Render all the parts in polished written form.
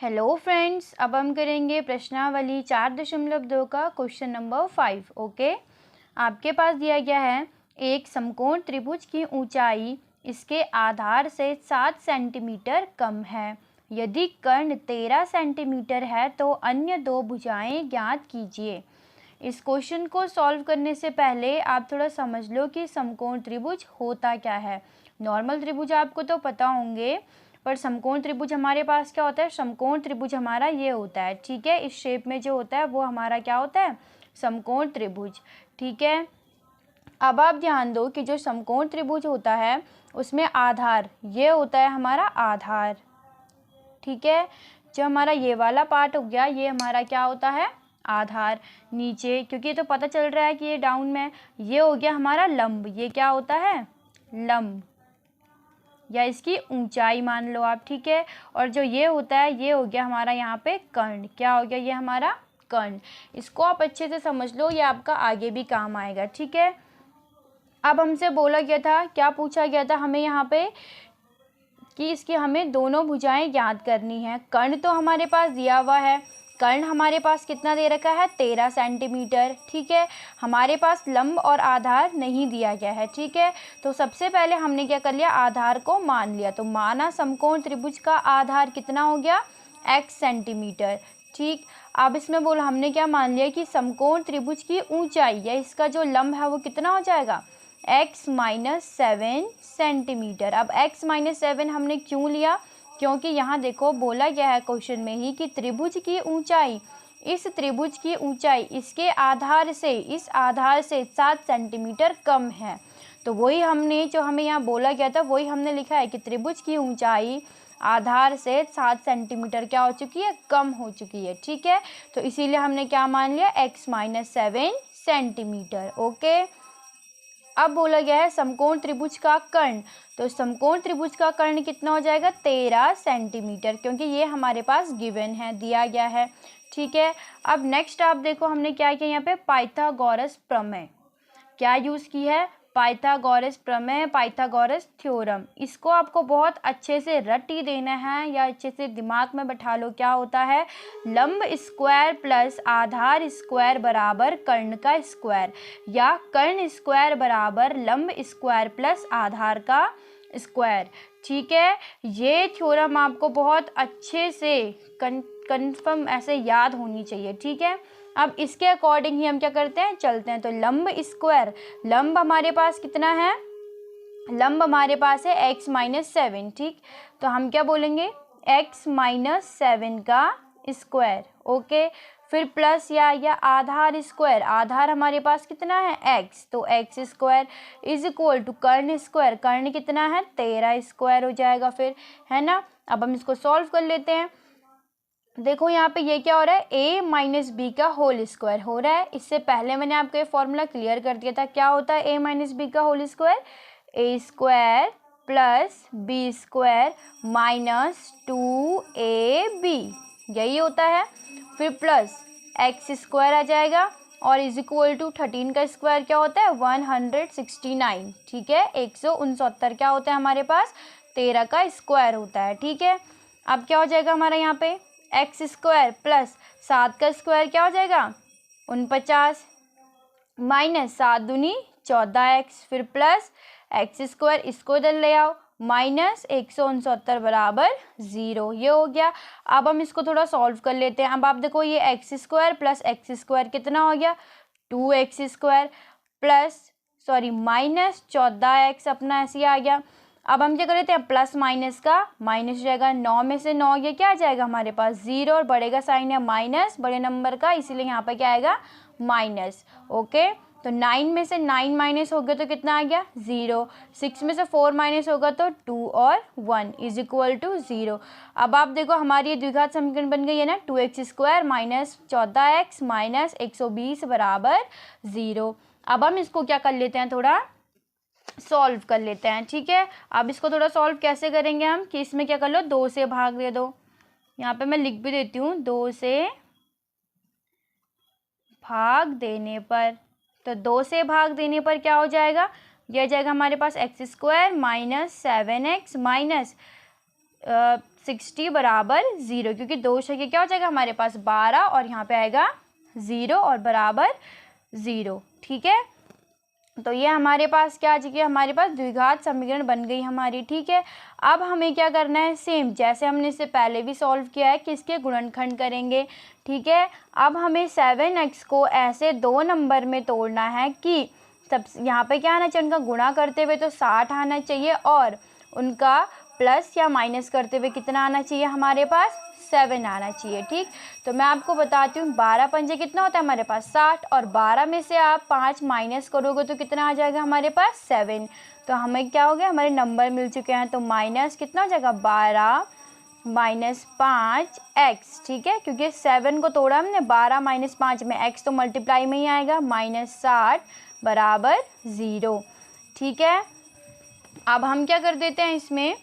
Hello friends, अब हम करेंगे प्रश्नावली 4.2 का क्वेश्चन नंबर 5। ओके, आपके पास दिया गया है एक समकोण त्रिभुज की ऊंचाई इसके आधार से 7 सेंटीमीटर कम है। यदि कर्ण 13 सेंटीमीटर है तो अन्य दो भुजाएं ज्ञात कीजिए। इस क्वेश्चन को सॉल्व करने से पहले आप थोड़ा समझ लो कि समकोण त्रिभुज होता क्या है। नॉर्मल त्रिभुज आपको तो पता होंगे, पर समकोण त्रिभुज हमारे पास क्या होता है। समकोण त्रिभुज हमारा ये होता है, ठीक है। इस शेप में जो होता है वो हमारा क्या होता है, समकोण त्रिभुज, ठीक है। अब आप ध्यान दो कि जो समकोण त्रिभुज होता है उसमें आधार ये होता है हमारा आधार, ठीक है। जो हमारा ये वाला पार्ट हो गया ये हमारा क्या होता है, आधार। नीचे क्योंकि ये तो पता चल रहा है कि ये डाउन में, ये हो गया हमारा लंब। ये क्या होता है, लंब, या इसकी ऊंचाई मान लो आप, ठीक है। और जो ये होता है ये हो गया हमारा यहाँ पे कर्ण। क्या हो गया, ये हमारा कर्ण। इसको आप अच्छे से समझ लो, ये आपका आगे भी काम आएगा, ठीक है। अब हमसे बोला गया था, क्या पूछा गया था हमें यहाँ पे, कि इसकी हमें दोनों भुजाएं ज्ञात करनी है। कर्ण तो हमारे पास दिया हुआ है, कर्ण हमारे पास कितना दे रखा है, 13 सेंटीमीटर, ठीक है। हमारे पास लंब और आधार नहीं दिया गया है, ठीक है। तो सबसे पहले हमने क्या कर लिया, आधार को मान लिया। तो माना समकोण त्रिभुज का आधार कितना हो गया, x सेंटीमीटर, ठीक। अब इसमें बोला हमने क्या मान लिया कि समकोण त्रिभुज की ऊंचाई या इसका जो लंब है वो कितना हो जाएगा, x-7 सेंटीमीटर। अब x-7 हमने क्यों लिया, क्योंकि यहाँ देखो बोला गया है क्वेश्चन में ही कि त्रिभुज की ऊंचाई, इस त्रिभुज की ऊंचाई इसके आधार से, इस आधार से 7 सेंटीमीटर कम है। तो वही हमने, जो हमें यहाँ बोला गया था वही हमने लिखा है कि त्रिभुज की ऊंचाई आधार से 7 सेंटीमीटर क्या हो चुकी है, कम हो चुकी है, ठीक है। तो इसीलिए हमने क्या मान लिया, x-7 सेंटीमीटर। ओके, अब बोला गया है समकोण त्रिभुज का कर्ण। तो समकोण त्रिभुज का कर्ण कितना हो जाएगा, 13 सेंटीमीटर, क्योंकि ये हमारे पास गिवन है, दिया गया है, ठीक है। अब नेक्स्ट आप देखो हमने क्या किया, यहाँ पे पाइथागोरस प्रमेय क्या यूज़ की है, पाइथागोरस प्रमेय, पाइथागोरस थ्योरम। इसको आपको बहुत अच्छे से रट ही देना है या अच्छे से दिमाग में बैठा लो। क्या होता है, लंब स्क्वायर प्लस आधार स्क्वायर बराबर कर्ण का स्क्वायर, या कर्ण स्क्वायर बराबर लंब स्क्वायर प्लस आधार का स्क्वायर, ठीक है। ये थ्योरम आपको बहुत अच्छे से कन्फर्म ऐसे याद होनी चाहिए, ठीक है। अब इसके अकॉर्डिंग ही हम क्या करते हैं, चलते हैं। तो लंब स्क्वायर, लंब हमारे पास कितना है, लंब हमारे पास है x-7, ठीक। तो हम क्या बोलेंगे, x-7 का स्क्वायर, ओके। फिर प्लस या आधार स्क्वायर, आधार हमारे पास कितना है x, तो x square is equal to कर्ण स्क्वायर, कर्ण कितना है 13 स्क्वायर हो जाएगा फिर, है ना। अब हम इसको सॉल्व कर लेते हैं। देखो यहाँ पे ये क्या हो रहा है, a माइनस बी का होल स्क्वायर हो रहा है। इससे पहले मैंने आपको ये फॉर्मूला क्लियर कर दिया था। क्या होता है a माइनस बी का whole square, a square plus B square minus 2ab, यही होता है। फिर प्लस x स्क्वायर आ जाएगा और इज इक्वल टू 13 का स्क्वायर क्या होता है 169, ठीक है। 169 क्या होता है हमारे पास, 13 का स्क्वायर होता है, ठीक है। अब क्या हो जाएगा हमारा यहाँ पे, एक्स स्क्वायर प्लस 7 का स्क्वायर क्या हो जाएगा 49, माइनस 7 दूनी 14x, फिर प्लस एक्स स्क्वायर, इसको इधर ले आओ, माइनस 169 बराबर 0, ये हो गया। अब हम इसको थोड़ा सॉल्व कर लेते हैं। अब आप देखो ये x square plus x square कितना हो गया 2x square plus minus 14x अपना ऐसे ही आ गया। अब हम क्या कर लेते हैं, प्लस माइनस का माइनस हो जाएगा, 9 में से 9 ये क्या आ जाएगा हमारे पास 0, और बड़े का साइन है माइनस, बड़े नंबर का, इसीलिए यहाँ पे क्या आएगा माइनस, ओके। तो 9 में से 9 माइनस हो गया तो कितना आ गया 0, 6 में से 4 माइनस होगा तो 2 और 1 इज इक्वल टू 0। अब आप देखो हमारी ये द्विघात समीकरण बन गई है ना, 2x square minus 14x minus 120 बराबर 0। अब हम इसको क्या कर लेते हैं, थोड़ा सॉल्व कर लेते हैं, ठीक है। अब इसको थोड़ा सॉल्व कैसे करेंगे हम, कि इसमें क्या कर लो 2 से भाग दे दो। यहाँ पे मैं लिख भी देती हूँ, 2 से भाग देने पर, तो 2 से भाग देने पर क्या हो जाएगा, यह जाएगा हमारे पास x square minus 7x minus 60 बराबर 0, क्योंकि 2 छक्के क्या हो जाएगा हमारे पास 12 और यहाँ पे आएगा 0 और बराबर 0। ठीक है, तो ये हमारे पास क्या आ चुकी है, हमारे पास द्विघात समीकरण बन गई हमारी। ठीक है, अब हमें क्या करना है, सेम जैसे हमने इससे पहले भी सॉल्व किया है कि इसके गुणनखंड करेंगे। ठीक है, अब हमें 7x को ऐसे 2 नंबर में तोड़ना है कि सब यहाँ पे क्या आना चाहिए, उनका गुणा करते हुए तो 60 आना चाहिए और उनका प्लस या माइनस करते हुए कितना आना चाहिए, हमारे पास 7 आना चाहिए। ठीक, तो मैं आपको बताती हूँ 12 पंजे कितना होता है हमारे पास 60, और 12 में से आप 5 माइनस करोगे तो कितना आ जाएगा हमारे पास 7। तो हमें क्या हो गया, हमारे नंबर मिल चुके हैं। तो माइनस कितना हो जाएगा 12 माइनस 5x। ठीक है, क्योंकि 7 को तोड़ा हमने 12 माइनस 5 में, x तो मल्टीप्लाई में ही आएगा, माइनस 60 बराबर 0। ठीक है, अब हम क्या कर देते हैं,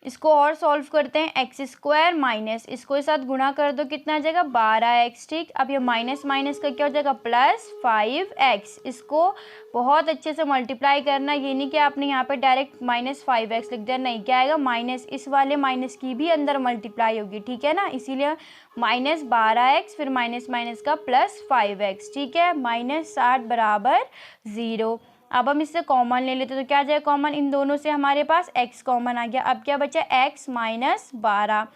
इसको और सॉल्व करते हैं। एक्स स्क्वायर माइनस इसको इस साथ गुणा कर दो, कितना आ जाएगा 12x। ठीक, अब ये माइनस माइनस का क्या हो जाएगा प्लस 5x। इसको बहुत अच्छे से मल्टीप्लाई करना, ये नहीं कि आपने यहाँ पे डायरेक्ट माइनस 5x लिख दिया, नहीं, क्या आएगा माइनस इस वाले माइनस की भी अंदर मल्टीप्लाई होगी। ठीक है ना, इसीलिए माइनस 12x फिर माइनस माइनस का प्लस 5x। ठीक है, माइनस 60 बराबर 0। अब हम इससे कॉमन ले लेते तो क्या आ जाएगा कॉमन, इन दोनों से हमारे पास x कॉमन आ गया। अब क्या बचा x माइनस 12।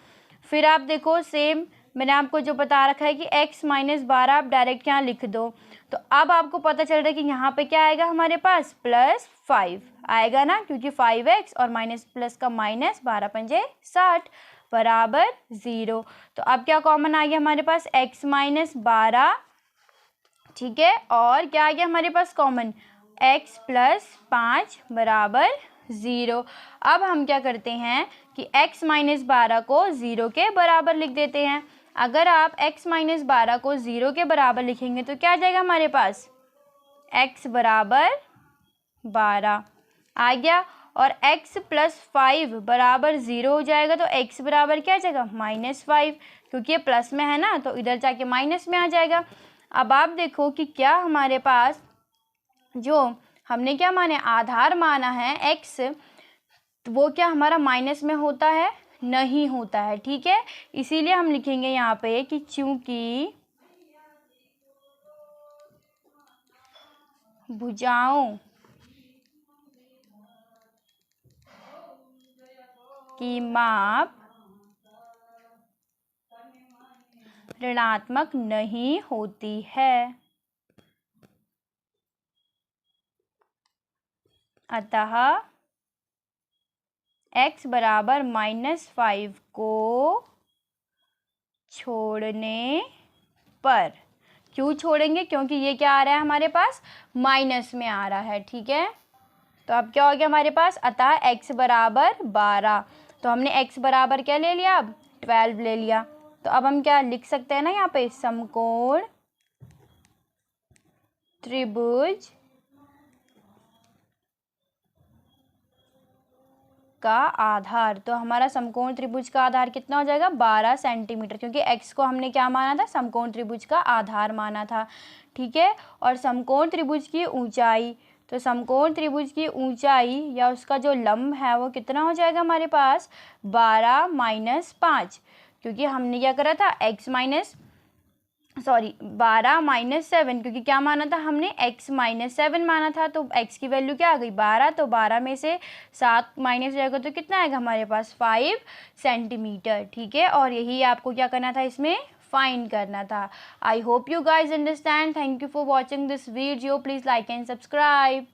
फिर आप देखो सेम मैंने आपको जो बता रखा है कि x माइनस 12 आप डायरेक्ट यहाँ लिख दो, तो अब आपको पता चल रहा है कि यहाँ पे क्या आएगा हमारे पास प्लस 5 आएगा ना, क्योंकि 5x और माइनस प्लस का माइनस 12 पंजे 60 बराबर 0। तो अब क्या कॉमन आ गया हमारे पास x माइनस 12। ठीक है, और क्या आ गया हमारे पास कॉमन x प्लस 5 बराबर 0। अब हम क्या करते हैं कि x माइनस 12 को 0 के बराबर लिख देते हैं। अगर आप x माइनस 12 को 0 के बराबर लिखेंगे तो क्या आ जाएगा हमारे पास x बराबर 12 आ गया, और x प्लस 5 बराबर 0 हो जाएगा। तो x बराबर क्या आ जाएगा माइनस 5, क्योंकि ये प्लस में है ना तो इधर जाके माइनस में आ जाएगा। अब आप देखो कि क्या हमारे पास जो हमने क्या माने आधार माना है x, वो क्या हमारा माइनस में होता है, नहीं होता है। ठीक है, इसीलिए हम लिखेंगे यहाँ पे कि चूंकि भुजाओं की माप ऋणात्मक नहीं होती है, अतः x बराबर -5 को छोड़ने पर, क्यों छोड़ेंगे, क्योंकि ये क्या आ रहा है हमारे पास माइनस में आ रहा है। ठीक है, तो अब क्या हो गया हमारे पास, अतः x बराबर 12। तो हमने x बराबर क्या ले लिया, अब 12 ले लिया। तो अब हम क्या लिख सकते हैं ना यहाँ पे, समकोण त्रिभुज का आधार। तो हमारा समकोण त्रिभुज का आधार कितना हो जाएगा 12 सेंटीमीटर, क्योंकि x को हमने क्या माना था, समकोण त्रिभुज का आधार माना था। ठीक है, और समकोण त्रिभुज की ऊंचाई, तो समकोण त्रिभुज की ऊंचाई या उसका जो लंब है वो कितना हो जाएगा हमारे पास 12 माइनस 5, क्योंकि हमने क्या करा था x माइनस 12 माइनस 7, क्योंकि क्या माना था हमने x माइनस 7 माना था। तो x की वैल्यू क्या आ गई 12, तो 12 में से 7 माइनस हो जाएगा तो कितना आएगा हमारे पास 5 सेंटीमीटर। ठीक है, और यही आपको क्या करना था, इसमें फाइंड करना था। I hope you guys understand. Thank you for watching this video. Please like and subscribe.